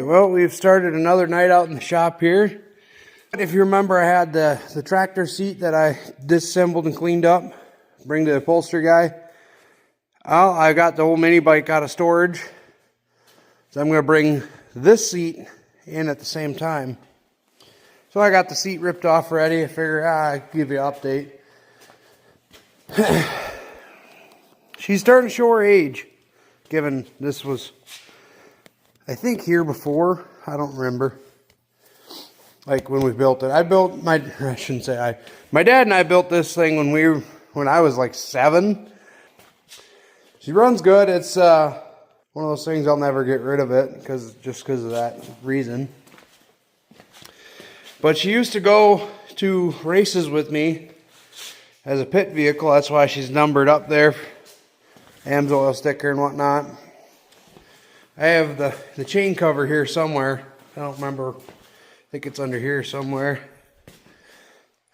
Well, we've started another night out in the shop here. If you remember, I had the tractor seat that I disassembled and cleaned up, bring to the upholstery guy. Well, I got the old mini bike out of storage, so I'm going to bring this seat in at the same time. So I got the seat ripped off already. I figure I'd give you an update. She's starting to show her age, given this was, I think, here before. I don't remember. Like when we built it. I shouldn't say my dad and I built this thing when I was like 7. She runs good. It's one of those things I'll never get rid of it just because of that reason. But she used to go to races with me as a pit vehicle. That's why she's numbered up there. AMSOIL sticker and whatnot. I have the chain cover here somewhere. I don't remember. I think it's under here somewhere.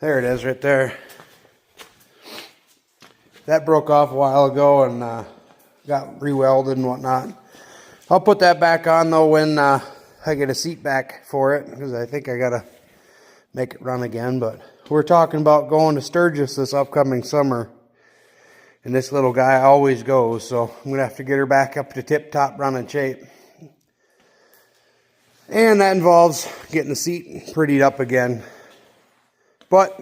There it is right there. That broke off a while ago and got re-welded and whatnot. I'll put that back on though when I get a seat back for it, because I think I gotta make it run again. But we're talking about going to Sturgis this upcoming summer, and this little guy always goes, so I'm gonna have to get her back up to tip-top running shape. And that involves getting the seat prettied up again. But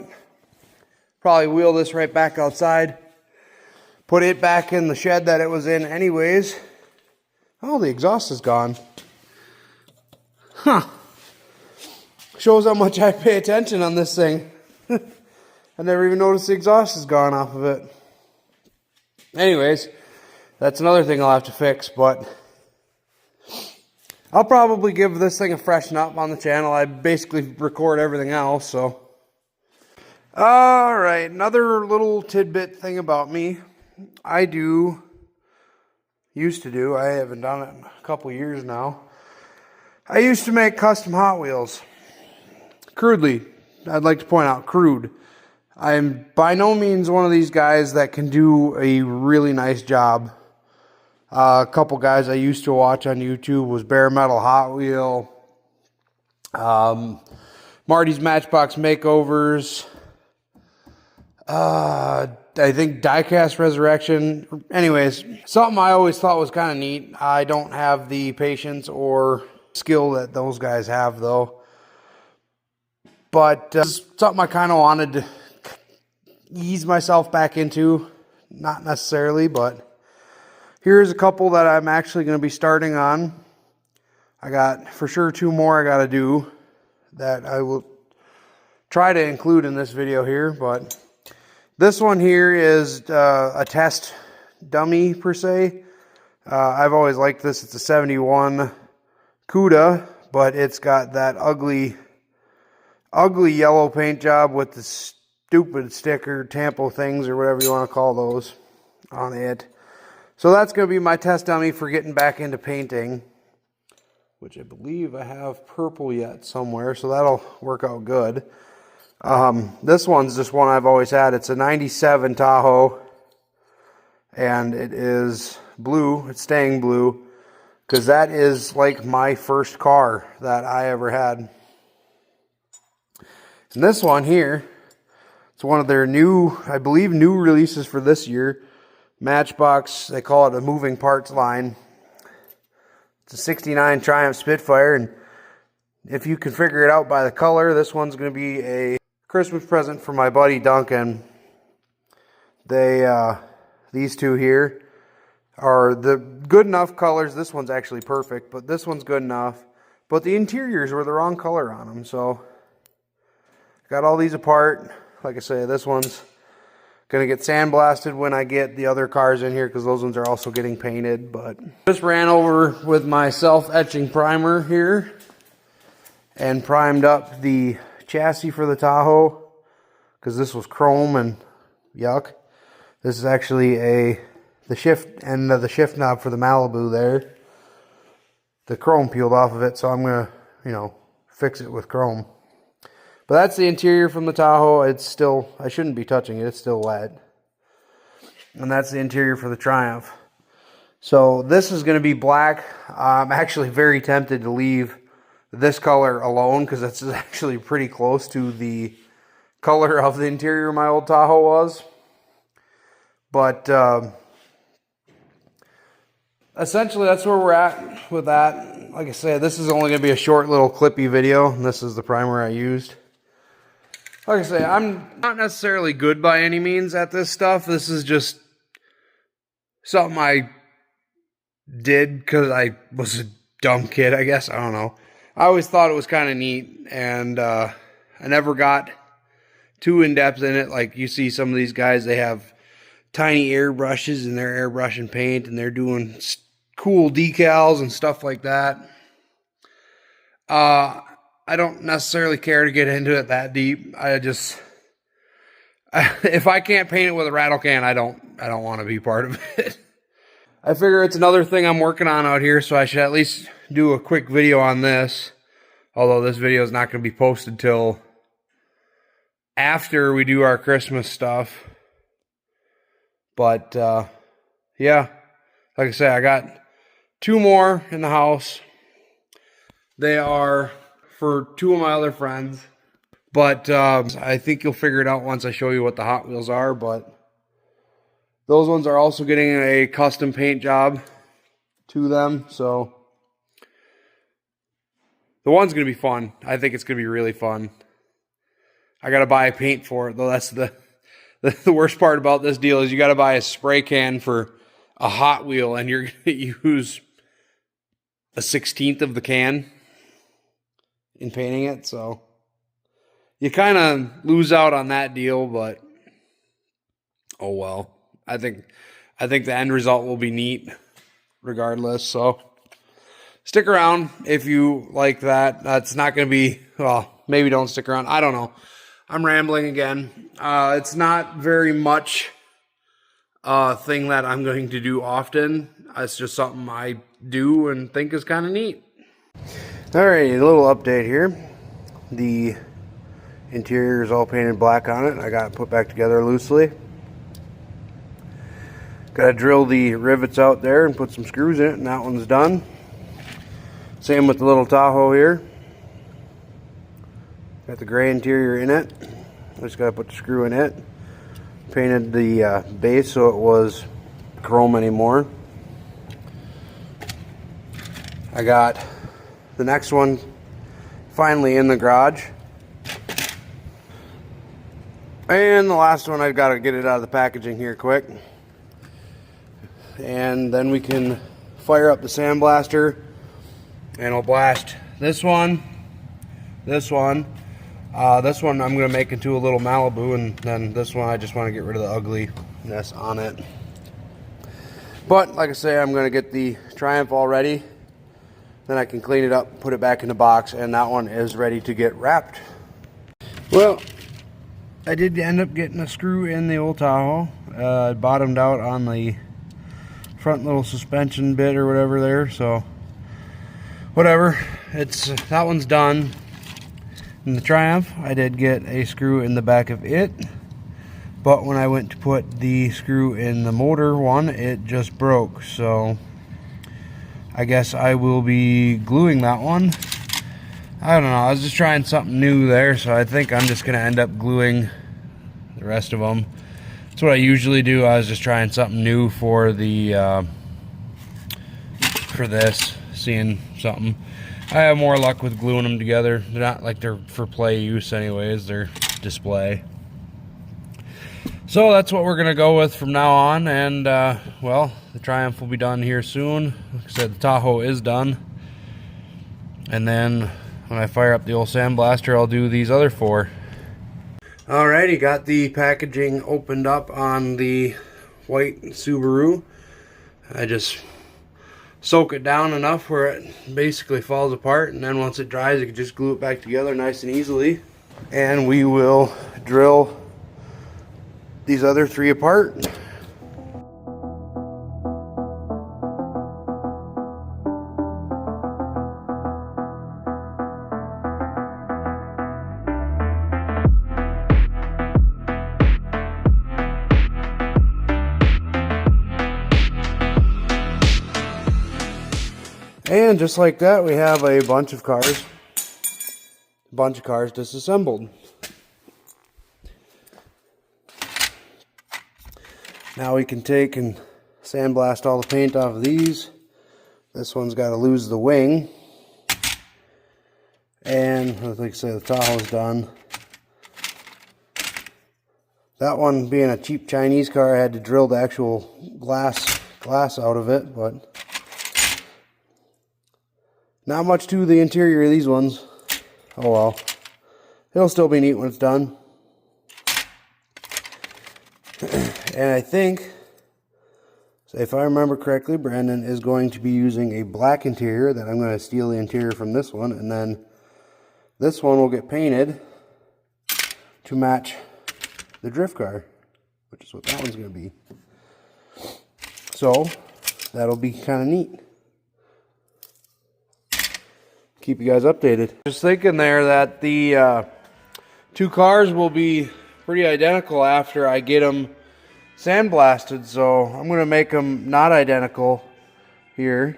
probably wheel this right back outside, put it back in the shed that it was in anyways. Oh, the exhaust is gone. Huh. Shows how much I pay attention on this thing. I never even noticed the exhaust is gone off of it. Anyways, that's another thing I'll have to fix, but I'll probably give this thing a freshen up on the channel. I basically record everything else, so. Alright, another little tidbit thing about me. I used to do, I haven't done it in a couple years now. I used to make custom Hot Wheels. Crudely, I'd like to point out, crude. I'm by no means one of these guys that can do a really nice job. A couple guys I used to watch on YouTube was Bare Metal Hot Wheel, Marty's Matchbox Makeovers, I think Diecast Resurrection. Anyways, something I always thought was kind of neat. I don't have the patience or skill that those guys have though. But something I kind of wanted to ease myself back into. Not necessarily, but here's a couple that I'm actually going to be starting on. I got for sure 2 more I got to do that I will try to include in this video here. But this one here is a test dummy per se. I've always liked this. It's a 71 CUDA, but it's got that ugly yellow paint job with the stupid sticker, tampo things, or whatever you want to call those on it. So that's going to be my test dummy for getting back into painting, which I believe I have purple yet somewhere, so that'll work out good. This one's just one I've always had. It's a 97 Tahoe, and it is blue. It's staying blue, because that is like my first car that I ever had. And this one here, it's one of their new, I believe, new releases for this year. Matchbox, they call it a moving parts line. It's a 69 Triumph Spitfire, and if you can figure it out by the color, this one's going to be a Christmas present for my buddy Duncan. These two here are the good enough colors. This one's actually perfect, but this one's good enough. But the interiors were the wrong color on them, so got all these apart. Like I say, this one's gonna get sandblasted when I get the other cars in here, because those ones are also getting painted. But just ran over with my self-etching primer here and primed up the chassis for the Tahoe, because this was chrome and yuck. This is actually the shift knob for the Malibu there. The chrome peeled off of it, so I'm gonna, fix it with chrome. But that's the interior from the Tahoe. It's still, I shouldn't be touching it, it's still wet. And that's the interior for the Triumph. So this is going to be black. I'm actually very tempted to leave this color alone, because it's actually pretty close to the color of the interior of my old Tahoe was. But essentially that's where we're at with that. Like I said, this is only going to be a short little clippy video, and this is the primer I used. Like I say, I'm not necessarily good by any means at this stuff. This is just something I did because I was a dumb kid, I guess. I don't know. I always thought it was kind of neat, and I never got too in-depth in it. Like you see some of these guys, they have tiny airbrushes and they're airbrushing paint and they're doing cool decals and stuff like that. I don't necessarily care to get into it that deep. If I can't paint it with a rattle can, I don't want to be part of it. I figure it's another thing I'm working on out here, so I should at least do a quick video on this. Although this video is not going to be posted till after we do our Christmas stuff. But yeah, like I say, I got 2 more in the house. They are for 2 of my other friends. But I think you'll figure it out once I show you what the Hot Wheels are. But those ones are also getting a custom paint job to them. So the one's going to be fun. I think it's going to be really fun. I got to buy paint for it, though. That's the worst part about this deal is you got to buy a spray can for a Hot Wheel, and you're going to use a 1/16 of the can in painting it. So you kind of lose out on that deal, but oh well. I think the end result will be neat regardless. So stick around if you like that. That's not going to be, well, maybe don't stick around. I don't know. I'm rambling again. It's not very much a thing that I'm going to do often. It's just something I do and think is kind of neat. Alright, a little update here. The interior is all painted black on it. I got it put back together loosely. Got to drill the rivets out there and put some screws in it, and that one's done. Same with the little Tahoe here. Got the gray interior in it. Just got to put the screw in it. Painted the base so it was chrome anymore. I got the next one finally in the garage. And the last one, I've got to get it out of the packaging here quick. And then we can fire up the sandblaster, and I'll blast this one, this one I'm going to make into a little Malibu, and then this one I just want to get rid of the ugliness on it. But like I say, I'm going to get the Triumph all ready, then I can clean it up, put it back in the box, and that one is ready to get wrapped. Well, I did end up getting a screw in the old Tahoe. It bottomed out on the front little suspension bit or whatever there, so whatever, that one's done. In the Triumph, I did get a screw in the back of it, but when I went to put the screw in the motor one, it just broke, so I guess I will be gluing that one. I don't know, I was just trying something new there, so I think I'm just going to end up gluing the rest of them. That's what I usually do. I was just trying something new for the for this, seeing something. I have more luck with gluing them together. They're not like they're for play use anyways, they're display. So that's what we're gonna go with from now on, and well, the Triumph will be done here soon. Like I said, the Tahoe is done, and then when I fire up the old sandblaster, I'll do these other 4. Alrighty, got the packaging opened up on the white Subaru. I just soak it down enough where it basically falls apart, and then once it dries, you can just glue it back together nice and easily. And we will drill these other 3 apart. And just like that, we have a bunch of cars bunch of cars disassembled. Now we can take and sandblast all the paint off of these. This one's got to lose the wing. And like I said, the Tahoe's done. That one being a cheap Chinese car, I had to drill the actual glass out of it, but not much to the interior of these ones. Oh well. It'll still be neat when it's done. And I think, if I remember correctly, Brandon is going to be using a black interior that I'm going to steal the interior from this one, and then this one will get painted to match the drift car, which is what that one's going to be. So that'll be kind of neat. Keep you guys updated. Just thinking there that the two cars will be pretty identical after I get them sandblasted, so I'm going to make them not identical here.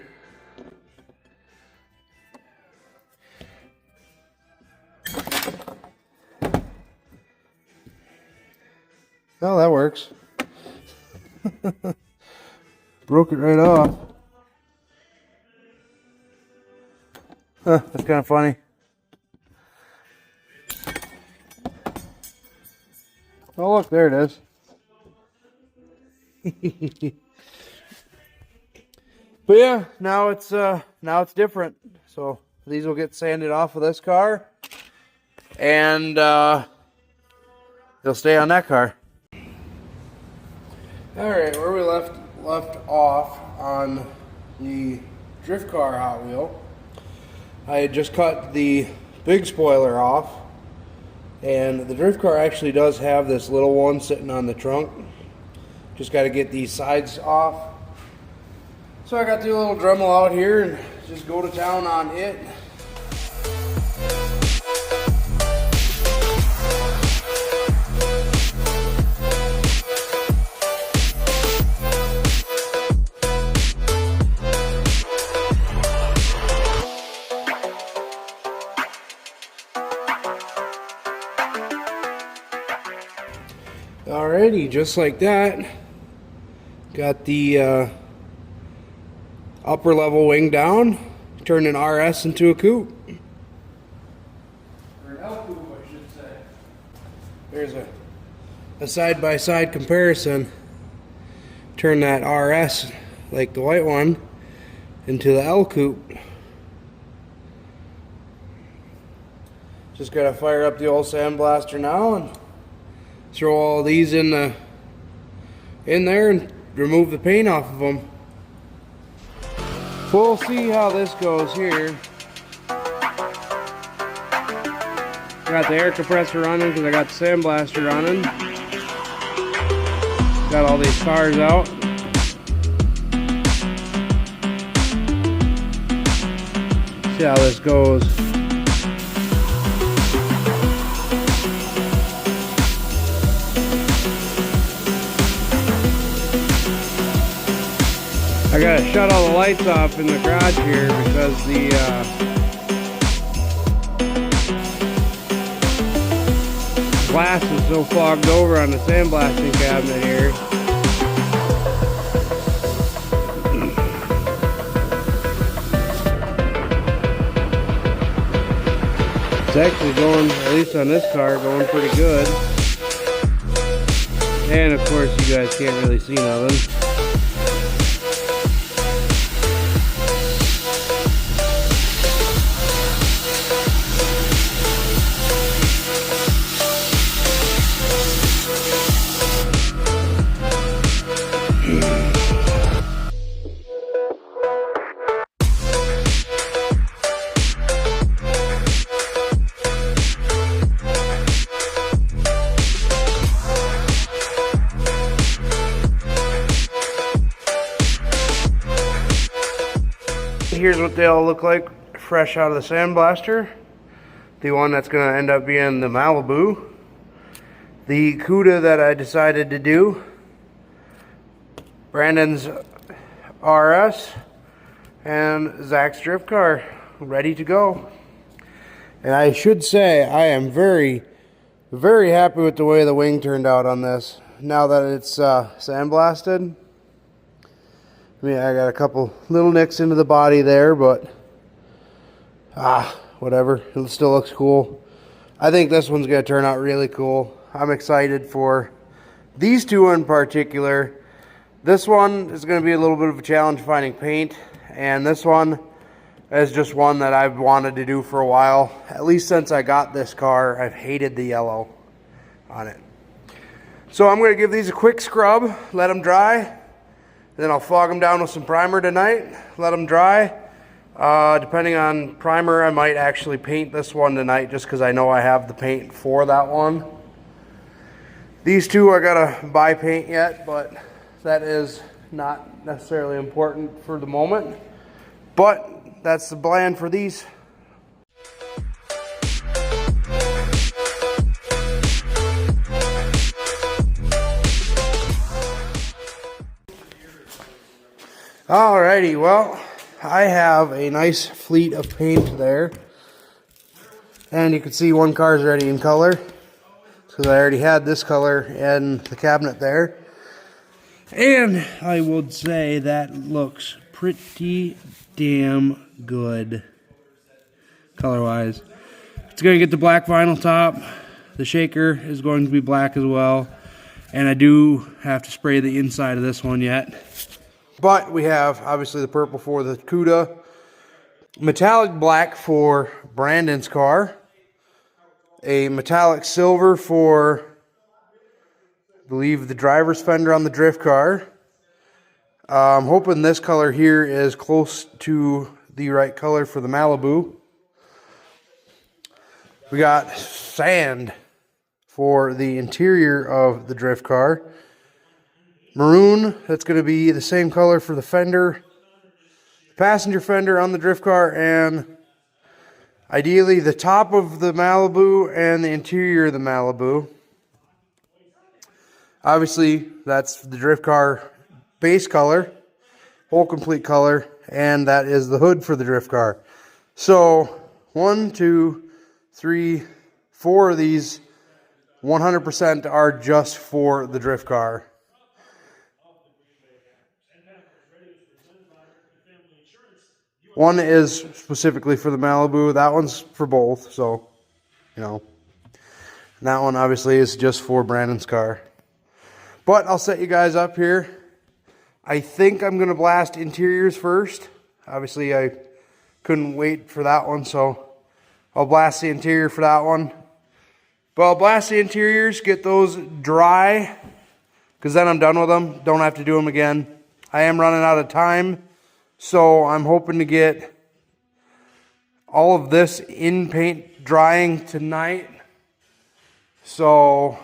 Oh, that works. Broke it right off. Huh, that's kind of funny. Oh, look, there it is. But yeah, now it's different. So these will get sanded off of this car, and they'll stay on that car. All right, where we left off on the drift car Hot Wheel, I had just cut the big spoiler off, and the drift car actually does have this little one sitting on the trunk. Just got to get these sides off. So I got the little Dremel out here and just go to town on it. Alrighty, just like that. Got the upper level wing down, turned an RS into a coupe. Or an L coupe, I should say. There's a side-by-side comparison. Turn that RS, like the white one, into the L coupe. Just gotta fire up the old sandblaster now and throw all these in there and remove the paint off of them. We'll see how this goes here. Got the air compressor running because I got the sandblaster running. Got all these cars out. See how this goes. I gotta shut all the lights off in the garage here because the glass is so fogged over on the sandblasting cabinet here. It's actually going, at least on this car, going pretty good. And of course you guys can't really see nothing. Here's what they all look like fresh out of the sandblaster. The one that's going to end up being the Malibu. The Cuda that I decided to do. Brandon's RS. And Zach's drift car. Ready to go. And I should say I am very, very happy with the way the wing turned out on this. Now that it's sandblasted. I mean, I got a couple little nicks into the body there, but whatever. It still looks cool. I think this one's going to turn out really cool. I'm excited for these two in particular. This one is going to be a little bit of a challenge finding paint, and this one is just one that I've wanted to do for a while. At least since I got this car, I've hated the yellow on it. So I'm going to give these a quick scrub, let them dry. Then I'll fog them down with some primer tonight, let them dry. Depending on primer, I might actually paint this one tonight just because I know I have the paint for that one. These two I gotta buy paint yet, but that is not necessarily important for the moment. But that's the plan for these. Alrighty, well, I have a nice fleet of paint there. And you can see one car's already in color. Because I already had this color in the cabinet there. And I would say that looks pretty damn good color-wise. It's going to get the black vinyl top. The shaker is going to be black as well. And I do have to spray the inside of this one yet. But we have, obviously, the purple for the Cuda. Metallic black for Brandon's car. A metallic silver for, I believe, the driver's fender on the drift car. I'm hoping this color here is close to the right color for the Malibu. We got sand for the interior of the drift car. Maroon, that's going to be the same color for the fender, passenger fender on the drift car, and ideally the top of the Malibu and the interior of the Malibu. Obviously, that's the drift car base color, whole complete color, and that is the hood for the drift car. So 1, 2, 3, 4 of these 100% are just for the drift car. One is specifically for the Malibu. That one's for both, so, you know. And that one, obviously, is just for Brandon's car. But I'll set you guys up here. I think I'm going to blast interiors first. Obviously, I couldn't wait for that one, so I'll blast the interior for that one. But I'll blast the interiors, get those dry, because then I'm done with them. Don't have to do them again. I am running out of time. So I'm hoping to get all of this in paint drying tonight. So,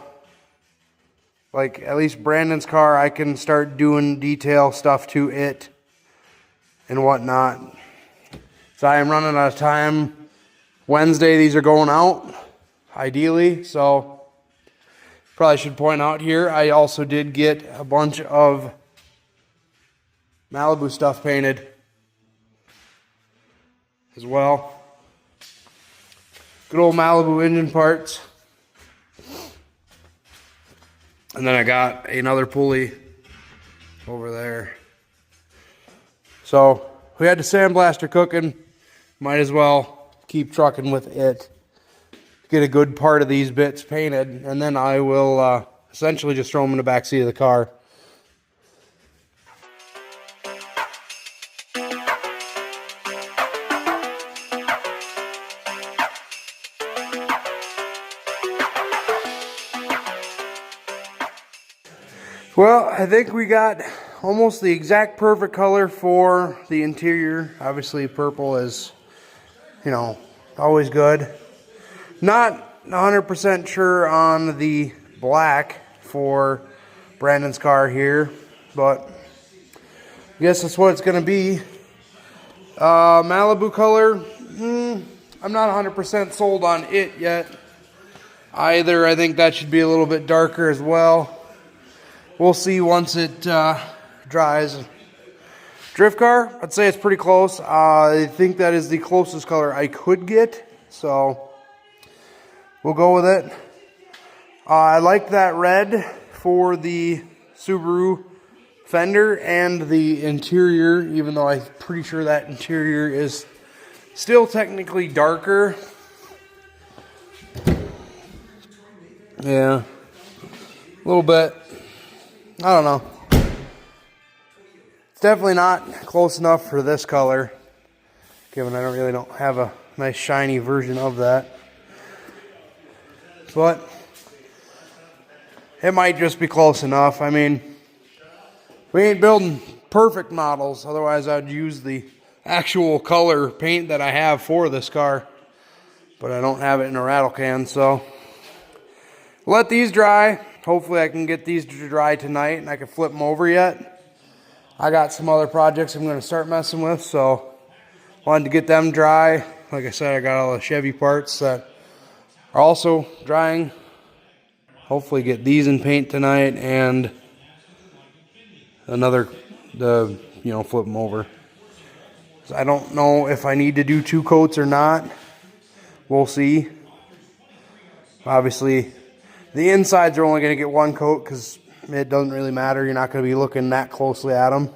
like, at least Brandon's car, I can start doing detail stuff to it and whatnot. So I am running out of time. Wednesday, these are going out, ideally. So, probably should point out here, I also did get a bunch of Malibu stuff painted as well. Good old Malibu engine parts. And then I got another pulley over there. So we had the sandblaster cooking. Might as well keep trucking with it. Get a good part of these bits painted. And then I will essentially just throw them in the back seat of the car. Well, I think we got almost the exact perfect color for the interior. Obviously, purple is, you know, always good. Not 100% sure on the black for Brandon's car here, but I guess that's what it's going to be. Malibu color, I'm not 100% sold on it yet either. I think that should be a little bit darker as well. We'll see once it dries. Drift car, I'd say it's pretty close. I think that is the closest color I could get. So we'll go with it. I like that red for the Subaru fender and the interior, even though I'm pretty sure that interior is still technically darker. Yeah, a little bit. I don't know. It's definitely not close enough for this color, given I don't have a nice shiny version of that. But it might just be close enough. I mean, we ain't building perfect models, otherwise I'd use the actual color paint that I have for this car. But I don't have it in a rattle can, so let these dry. Hopefully I can get these to dry tonight and I can flip them over yet. I got some other projects I'm going to start messing with, so wanted to get them dry. Like I said, I got all the Chevy parts that are also drying. Hopefully get these in paint tonight and flip them over. So I don't know if I need to do 2 coats or not. We'll see. Obviously, the insides are only going to get 1 coat because it doesn't really matter. You're not going to be looking that closely at them.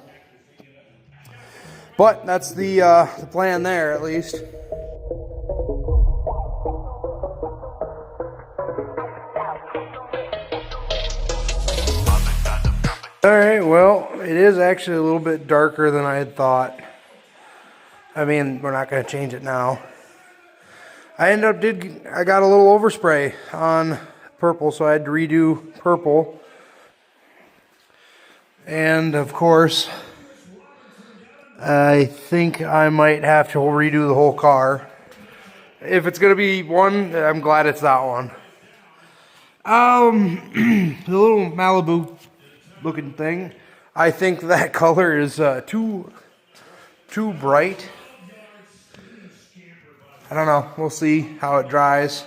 But that's the plan there, at least. Alright, well, it is actually a little bit darker than I had thought. I mean, we're not going to change it now. I got a little overspray on purple, so I had to redo purple. And, of course, I think I might have to redo the whole car. If it's going to be one, I'm glad it's that one. The little Malibu looking thing, I think that color is too bright. I don't know, we'll see how it dries.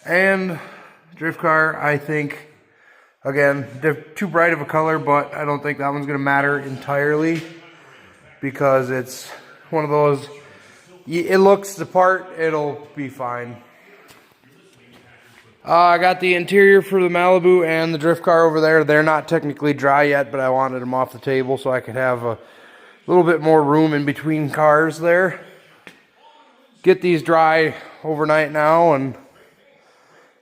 And drift car, I think, again, too bright of a color, but I don't think that one's going to matter entirely because it's one of those, it looks the part, it'll be fine. I got the interior for the Malibu and the drift car over there. They're not technically dry yet, but I wanted them off the table so I could have a little bit more room in between cars there. Get these dry overnight now, and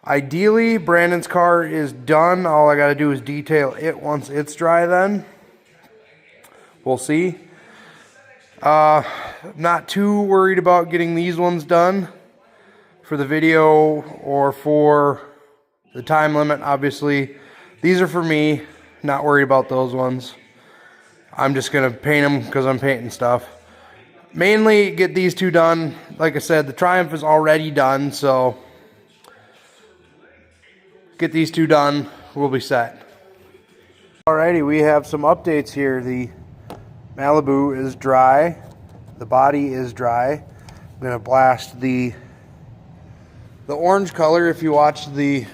ideally Brandon's car is done. All I got to do is detail it once it's dry then. We'll see. Not too worried about getting these ones done for the video or for the time limit. Obviously, these are for me. Not worried about those ones. I'm just going to paint them because I'm painting stuff. Mainly get these 2 done. Like I said, the Triumph is already done, so get these 2 done, we'll be set. Alrighty, we have some updates here. The Malibu is dry. The body is dry. I'm going to blast the orange color. If you watch the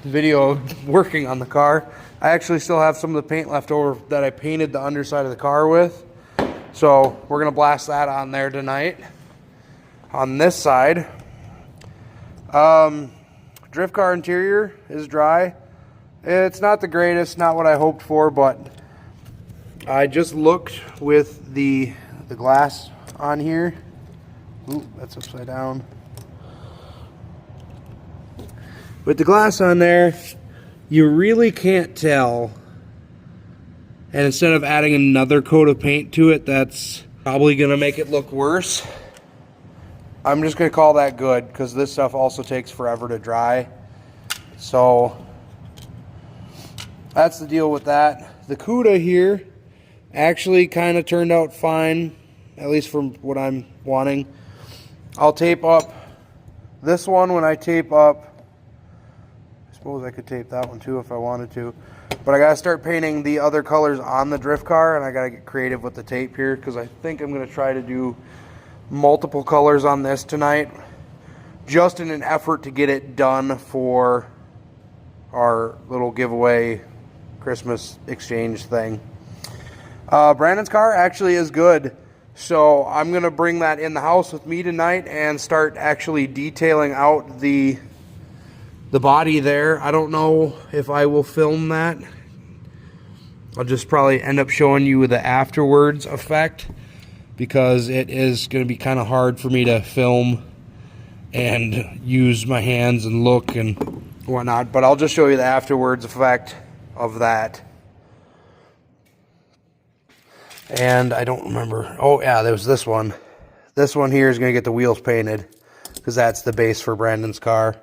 video working on the car, I actually still have some of the paint left over that I painted the underside of the car with. So we're going to blast that on there tonight. On this side, drift car interior is dry. It's not the greatest, not what I hoped for, but I just looked with the glass on here. Ooh, that's upside down. With the glass on there, you really can't tell. And instead of adding another coat of paint to it, that's probably going to make it look worse. I'm just going to call that good because this stuff also takes forever to dry. So that's the deal with that. The CUDA here actually kind of turned out fine, at least from what I'm wanting. I'll tape up this one when I tape up. I suppose I could tape that one too if I wanted to. But I got to start painting the other colors on the drift car, and I got to get creative with the tape here because I think I'm going to try to do multiple colors on this tonight just in an effort to get it done for our little giveaway Christmas exchange thing. Brandon's car actually is good, so I'm going to bring that in the house with me tonight and start actually detailing out the the body there. I don't know if I will film that. I'll just probably end up showing you the afterwards effect, because it is going to be kind of hard for me to film and use my hands and look and whatnot. But I'll just show you the afterwards effect of that. And I don't remember. Oh yeah, there was this one. This one here is going to get the wheels painted, because that's the base for Brandon's car.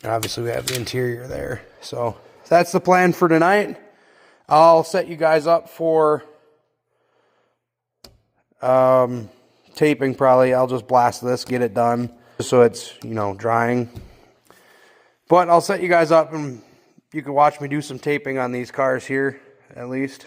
And obviously we have the interior there. So that's the plan for tonight. I'll set you guys up for taping probably. I'll just blast this, get it done, just so it's, you know, drying. But I'll set you guys up and you can watch me do some taping on these cars here, at least.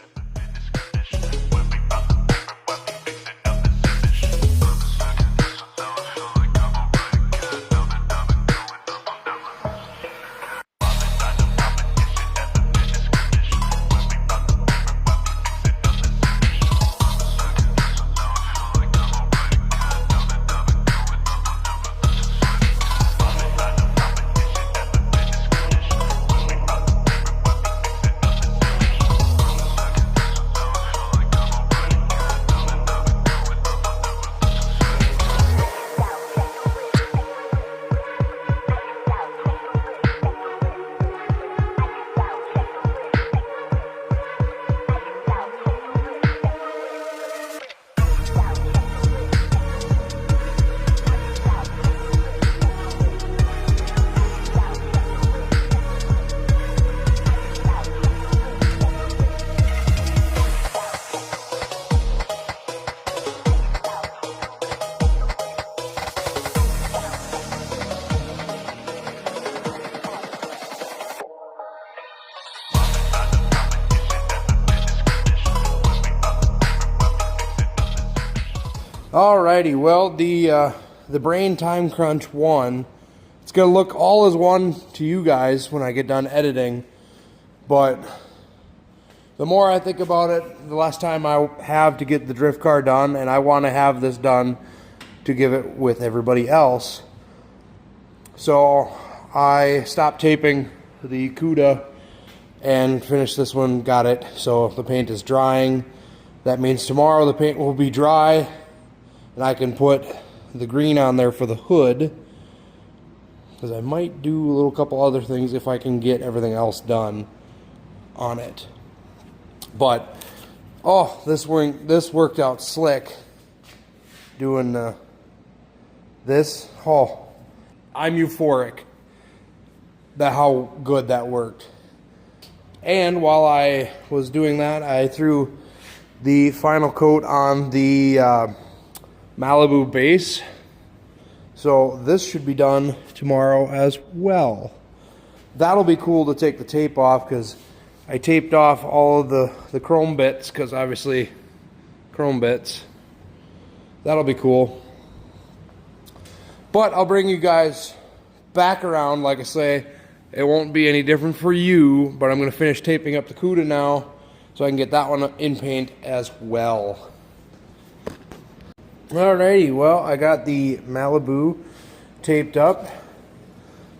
Alrighty, well, the Brain Time Crunch 1, it's going to look all as one to you guys when I get done editing, but the more I think about it, the less time I have to get the drift car done, and I want to have this done to give it with everybody else. So I stopped taping the CUDA and finished this one, got it. So the paint is drying. That means tomorrow the paint will be dry, and I can put the green on there for the hood, because I might do a little couple other things if I can get everything else done on it. But oh, this worked out slick doing this. Oh, I'm euphoric that how good that worked. And while I was doing that, I threw the final coat on the Malibu base. So this should be done tomorrow as well. That'll be cool to take the tape off, because I taped off all of the chrome bits, because obviously chrome bits. That'll be cool. But I'll bring you guys back around. Like I say, it won't be any different for you, but I'm going to finish taping up the CUDA now so I can get that one in paint as well. Alrighty, well, I got the Malibu taped up.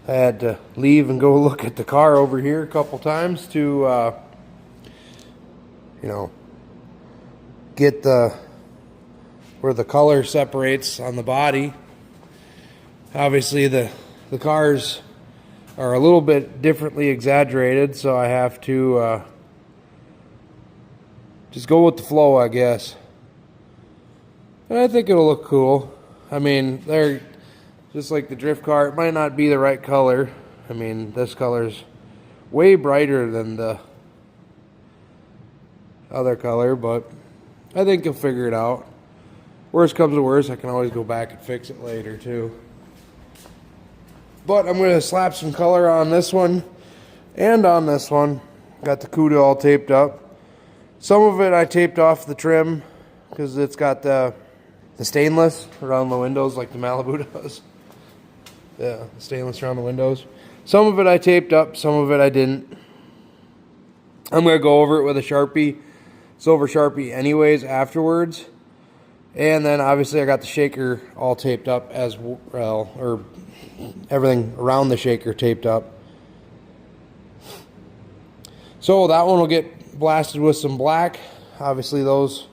I had to leave and go look at the car over here a couple times to, you know, get where the color separates on the body. Obviously, the cars are a little bit differently exaggerated, so I have to just go with the flow, I guess. And I think it'll look cool. I mean, they're just like the drift car. It might not be the right color. I mean, this color's way brighter than the other color, but I think you'll figure it out. Worst comes to worst, I can always go back and fix it later too. But I'm going to slap some color on this one and on this one. Got the CUDA all taped up. Some of it I taped off the trim because it's got the stainless around the windows like the Malibu does. Yeah, stainless around the windows. Some of it I taped up, some of it I didn't. I'm going to go over it with a Sharpie, silver Sharpie anyways afterwards. And then obviously I got the shaker all taped up as well, or everything around the shaker taped up. So that one will get blasted with some black. Obviously those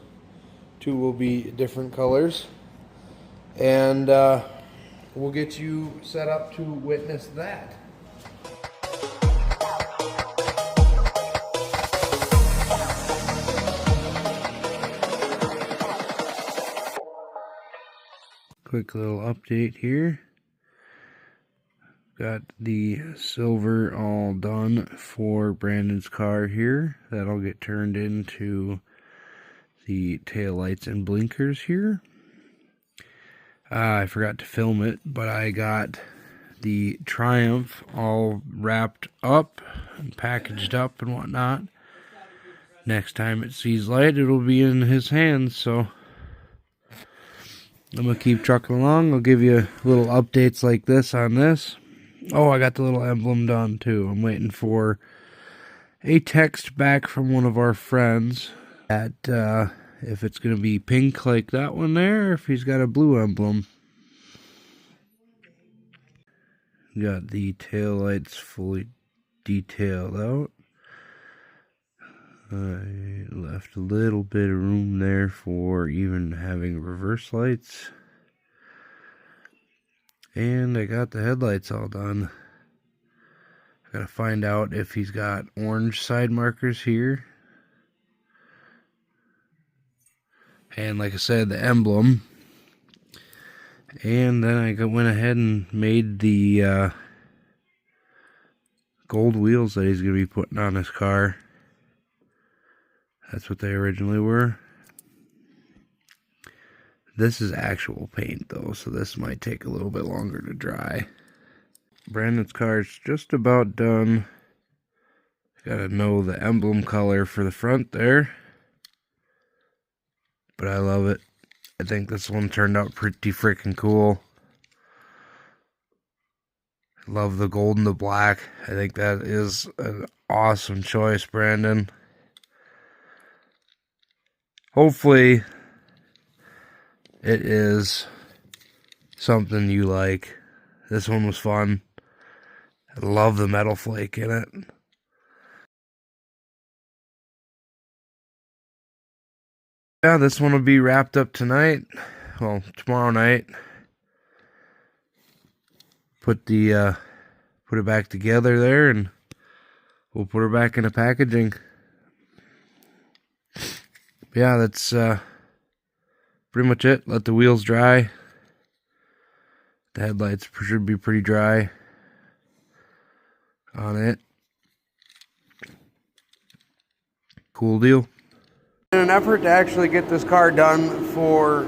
two will be different colors. And we'll get you set up to witness that. Quick little update here. Got the silver all done for Brandon's car here. That'll get turned into the tail lights and blinkers here. I forgot to film it, but I got the Triumph all wrapped up and packaged up and whatnot. Next time it sees light, it'll be in his hands, so I'm going to keep trucking along. I'll give you little updates like this on this. Oh, I got the little emblem done too. I'm waiting for a text back from one of our friends at if it's going to be pink like that one there, or if he's got a blue emblem. Got the tail lights fully detailed out. I left a little bit of room there for even having reverse lights. And I got the headlights all done. I gotta find out if he's got orange side markers here. And like I said, the emblem. And then I went ahead and made the gold wheels that he's gonna be putting on his car. That's what they originally were. This is actual paint though, so this might take a little bit longer to dry. Brandon's car is just about done. Gotta know the emblem color for the front there. But I love it. I think this one turned out pretty freaking cool. Love the gold and the black. I think that is an awesome choice, Brandon. Hopefully it is something you like. This one was fun. I love the metal flake in it. Yeah, this one will be wrapped up tonight. Well, tomorrow night. Put it back together there, and we'll put her back into packaging. Yeah, that's pretty much it. Let the wheels dry. The headlights should be pretty dry on it. Cool deal. In an effort to actually get this car done for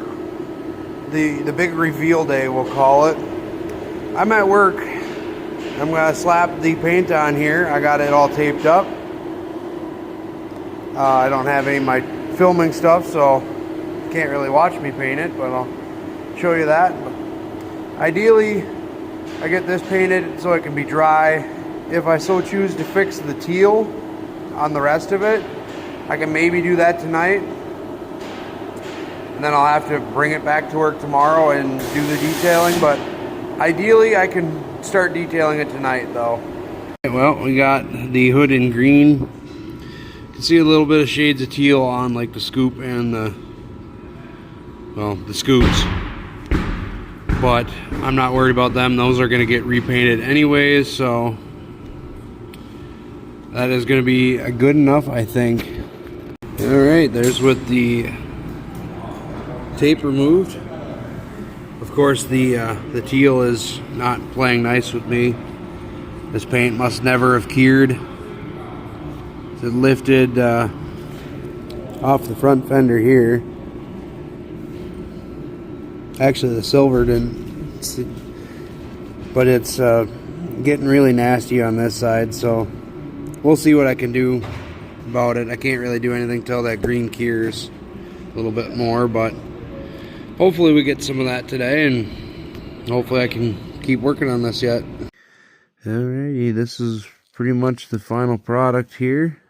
the big reveal day, we'll call it, I'm at work. I'm going to slap the paint on here. I got it all taped up. I don't have any of my filming stuff, so you can't really watch me paint it, but I'll show you that. But ideally, I get this painted so it can be dry. If I so choose to fix the teal on the rest of it, I can maybe do that tonight. And then I'll have to bring it back to work tomorrow and do the detailing, but ideally I can start detailing it tonight though. Well, we got the hood in green. You can see a little bit of shades of teal on like the scoop and the scoops. But I'm not worried about them. Those are going to get repainted anyways, so that is going to be good enough, I think. Alright, there's with the tape removed. Of course, the teal is not playing nice with me. This paint must never have cured. It lifted off the front fender here. Actually, the silver didn't, but it's getting really nasty on this side, so we'll see what I can do about it. I can't really do anything till that green cures a little bit more, but hopefully we get some of that today, and hopefully I can keep working on this yet. Alrighty, this is pretty much the final product here.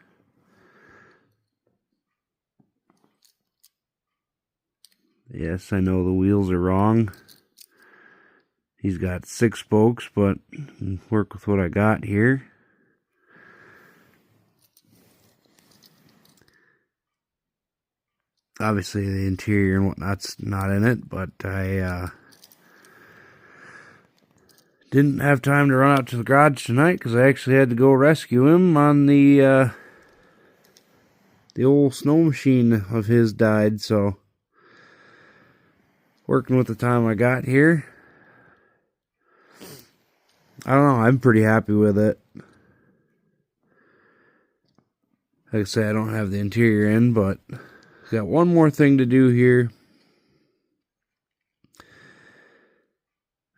Yes, I know the wheels are wrong. He's got 6 spokes, but work with what I got here. Obviously the interior and whatnot's not in it, but I didn't have time to run out to the garage tonight because I actually had to go rescue him on the old snow machine of his died, so working with the time I got here. I don't know, I'm pretty happy with it. Like I say, I don't have the interior in, but got one more thing to do here.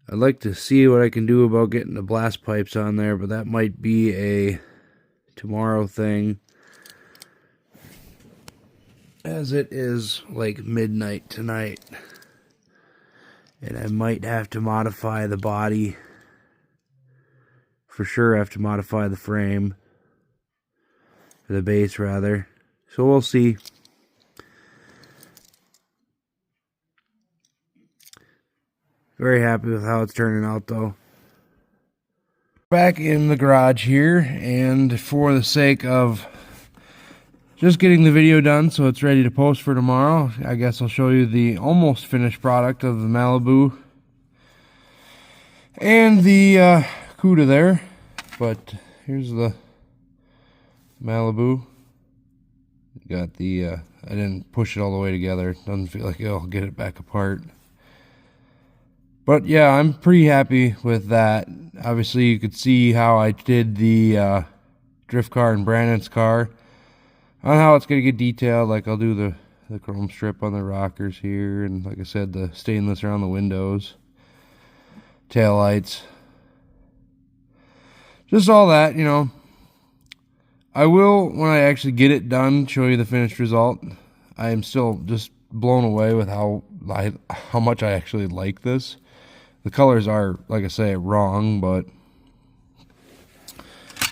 I'd like to see what I can do about getting the blast pipes on there, but that might be a tomorrow thing, as it is like midnight tonight. And I might have to modify the body. For sure I have to modify the frame. Or the base, rather. So we'll see. Very happy with how it's turning out, though. Back in the garage here, and for the sake of just getting the video done so it's ready to post for tomorrow, I guess I'll show you the almost finished product of the Malibu and the Cuda there. But here's the Malibu. Got the I didn't push it all the way together. It doesn't feel like I'll get it back apart. But yeah, I'm pretty happy with that. Obviously, you could see how I did the drift car and Brandon's car on how it's going to get detailed. Like, I'll do the chrome strip on the rockers here, and like I said, the stainless around the windows, tail lights, just all that, you know. I will, when I actually get it done, show you the finished result. I am still just blown away with how much I actually like this. The colors are, like I say, wrong, but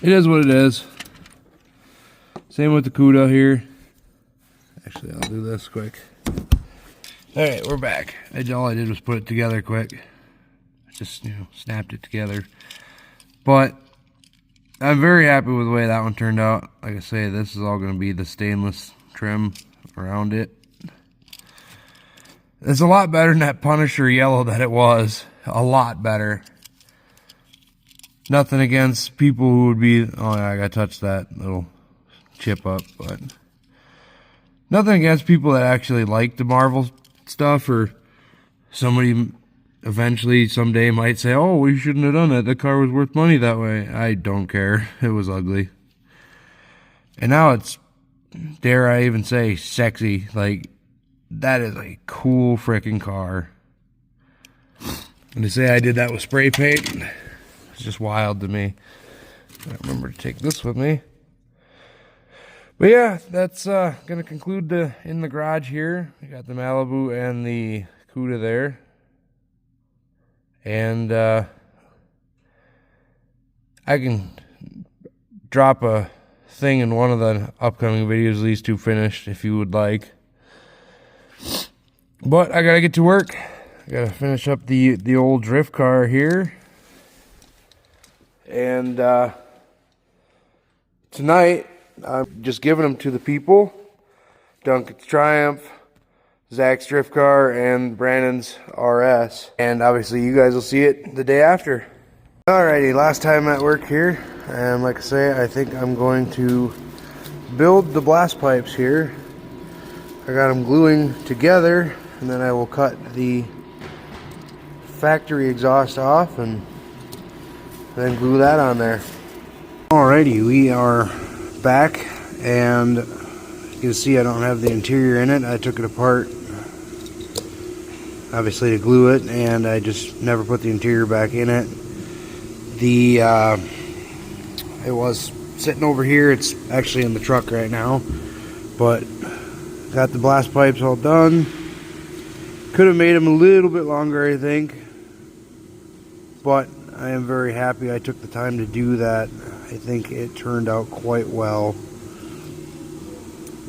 it is what it is. Same with the Cuda here. Actually, I'll do this quick. Alright, we're back. All I did was put it together quick. Just, snapped it together. But I'm very happy with the way that one turned out. Like I say, this is all going to be the stainless trim around it. It's a lot better than that Punisher yellow that it was. A lot better. Nothing against people who would be... Oh, yeah, I gotta touch that little chip up. But nothing against people that actually like the Marvel stuff, or somebody eventually someday might say, oh, we shouldn't have done that. The car was worth money that way. I don't care. It was ugly. And now it's, dare I even say, sexy. Like, that is a cool freaking car. And to say I did that with spray paint, it's just wild to me. I remember to take this with me. But yeah, that's going to conclude in the garage here. We got the Malibu and the Cuda there. And I can drop a thing in one of the upcoming videos, these two finished, if you would like. But I gotta get to work. I gotta finish up the old drift car here. And tonight, I'm just giving them to the people. Duncan's Triumph, Zach's drift car, and Brandon's RS. And obviously you guys will see it the day after. Alrighty, last time at work here. And like I say, I think I'm going to build the blast pipes here. I got them gluing together, and then I will cut the factory exhaust off and then glue that on there. Alrighty, we are back, and you can see I don't have the interior in it. I took it apart, obviously, to glue it, and I just never put the interior back in it. It was sitting over here. It's actually in the truck right now, but got the blast pipes all done. Could have made them a little bit longer, I think, but I am very happy I took the time to do that. I think it turned out quite well.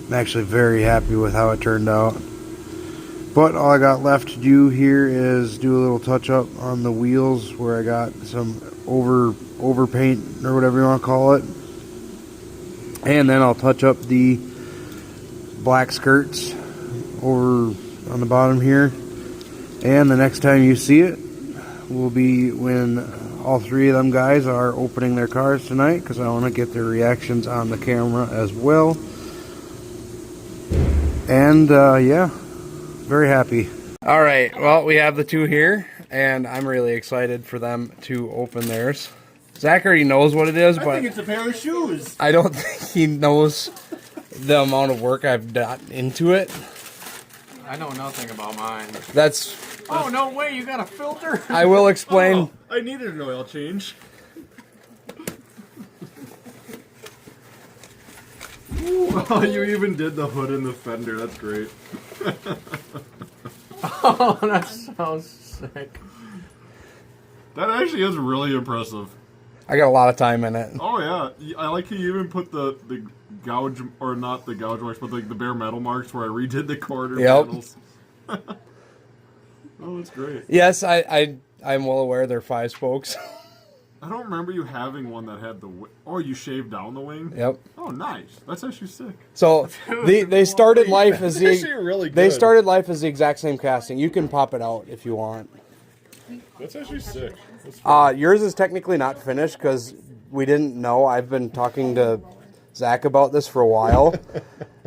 I'm actually very happy with how it turned out. But all I got left to do here is do a little touch up on the wheels where I got some over paint or whatever you want to call it. And then I'll touch up the black skirts over on the bottom here. And the next time you see it will be when all three of them guys are opening their cars tonight, because I want to get their reactions on the camera as well. And yeah, very happy. All right, well, we have the two here, and I'm really excited for them to open theirs. Zach already knows what it is, but I think it's a pair of shoes. I don't think he knows the amount of work I've done into it. I know nothing about mine. That's... Oh, no way, you got a filter? I will explain. Oh, I needed an oil change. Oh, you even did the hood and the fender. That's great. Oh, that sounds sick. That actually is really impressive. I got a lot of time in it. Oh, yeah. I like how you even put the gouge, or not the gouge marks, but like the bare metal marks where I redid the quarter panels. Oh, that's great. Yes, I'm well aware they're 5 spokes. I don't remember you having one that had the oh, you shaved down the wing? Yep. Oh, nice. That's actually sick. So they started life as really good. They started life as the exact same casting. You can pop it out if you want. That's actually sick. Yours is technically not finished because we didn't know. I've been talking to Zach about this for a while.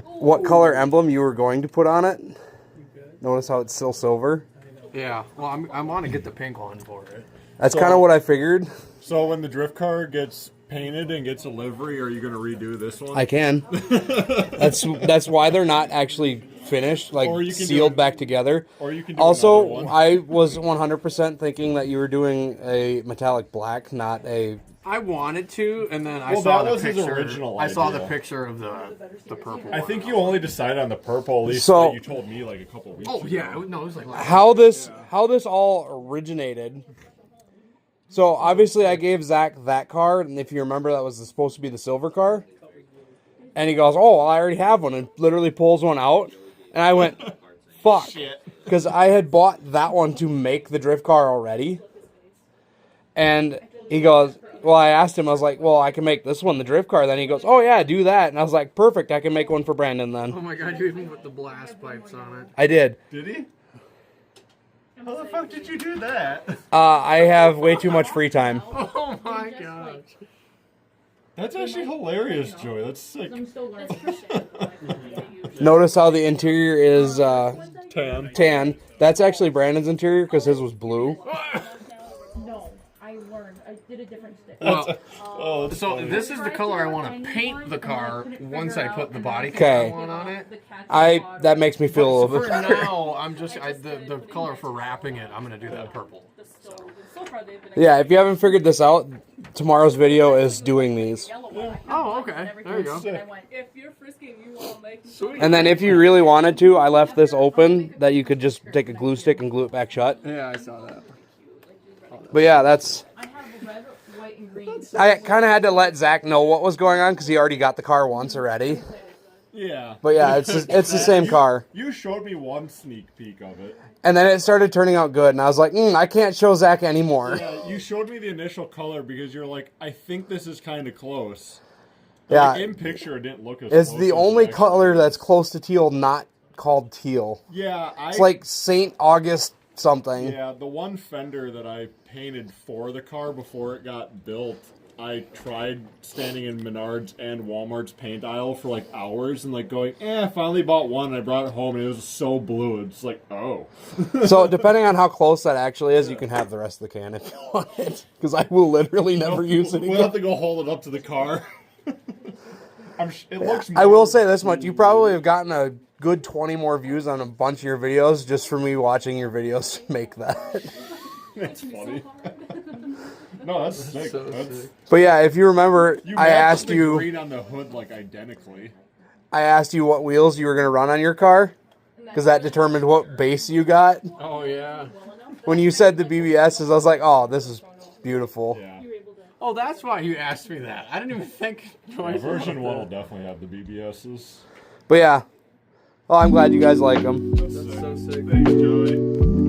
What color emblem you were going to put on it? Notice how it's still silver. Yeah, well, I want to get the pink one for it. That's kind of what I figured. So when the drift car gets painted and gets a livery, are you going to redo this one? I can. That's why they're not actually finished, like sealed back together. Or you can do also, I was 100% thinking that you were doing a metallic black, not a... I wanted to, and then I saw the picture. His original I saw the idea. picture of the purple. I think you only decided on the purple, at least So- that you told me like a couple weeks ago. Oh yeah, no, it was like how this all originated. So obviously I gave Zach that car, and if you remember, that was supposed to be the silver car. And he goes, "Oh, well, I already have one," and literally pulls one out. And I went, "Fuck," because I had bought that one to make the drift car already. And he goes, well, I asked him, I was like, "Well, I can make this one the drift car." Then he goes, "Oh yeah, do that." And I was like, "Perfect, I can make one for Brandon then." Oh my god, you even put the blast pipes on it. I did. Did he? How the fuck did you do that? I have way too much free time. Oh my gosh. That's actually hilarious, Joey. That's sick. Notice how the interior is Tan. That's actually Brandon's interior because his was blue. No, I learned. I did a different stick. Well, so this is the color I want to paint the car once I put the body Okay. color on it. That makes me feel a little For bit better. now, I'm just the color for wrapping it. I'm gonna do that purple. Yeah, if you haven't figured this out, tomorrow's video is doing these. Oh, okay. There you go. If you're frisky, you won't make me. Sweet. And then if you really wanted to, I left this open that you could just take a glue stick and glue it back shut. Yeah, I saw that. But yeah, that's... I have red, white, and green. I kind of had to let Zach know what was going on because he already got the car once already. Yeah. But yeah, it's the same car. You showed me one sneak peek of it. And then it started turning out good, and I was like, I can't show Zach anymore. Yeah, you showed me the initial color because you're like, I think this is kind of close. Yeah. Like, in picture, it didn't look as It's close the as only it actually color is. that's close to teal not called teal. Yeah, It's like St. August something. Yeah, the one fender that I painted for the car before it got built, I tried standing in Menards and Walmart's paint aisle for like hours and like going, I finally bought one and I brought it home and it was so blue. It's like, oh. So depending on how close that actually is, you can have the rest of the can if you want it. Because I will literally never use it We'll again. have to go hold it up to the car. It looks I will say this much. You probably have gotten a good 20 more views on a bunch of your videos just for me watching your videos make that. That's funny. No, that's sick. so That's, sick. But yeah, if you remember, you I matched asked the you green on the hood like identically. what wheels you were going to run on your car. Because that determined what base you got. Oh yeah. When you said the BBSs, I was like, oh, this is beautiful. Yeah. Oh, that's why you asked me that. I didn't even think. Version 1 will definitely have the BBSs. But yeah, Well, I'm glad you guys like them. That's so sick. Thanks, Joey.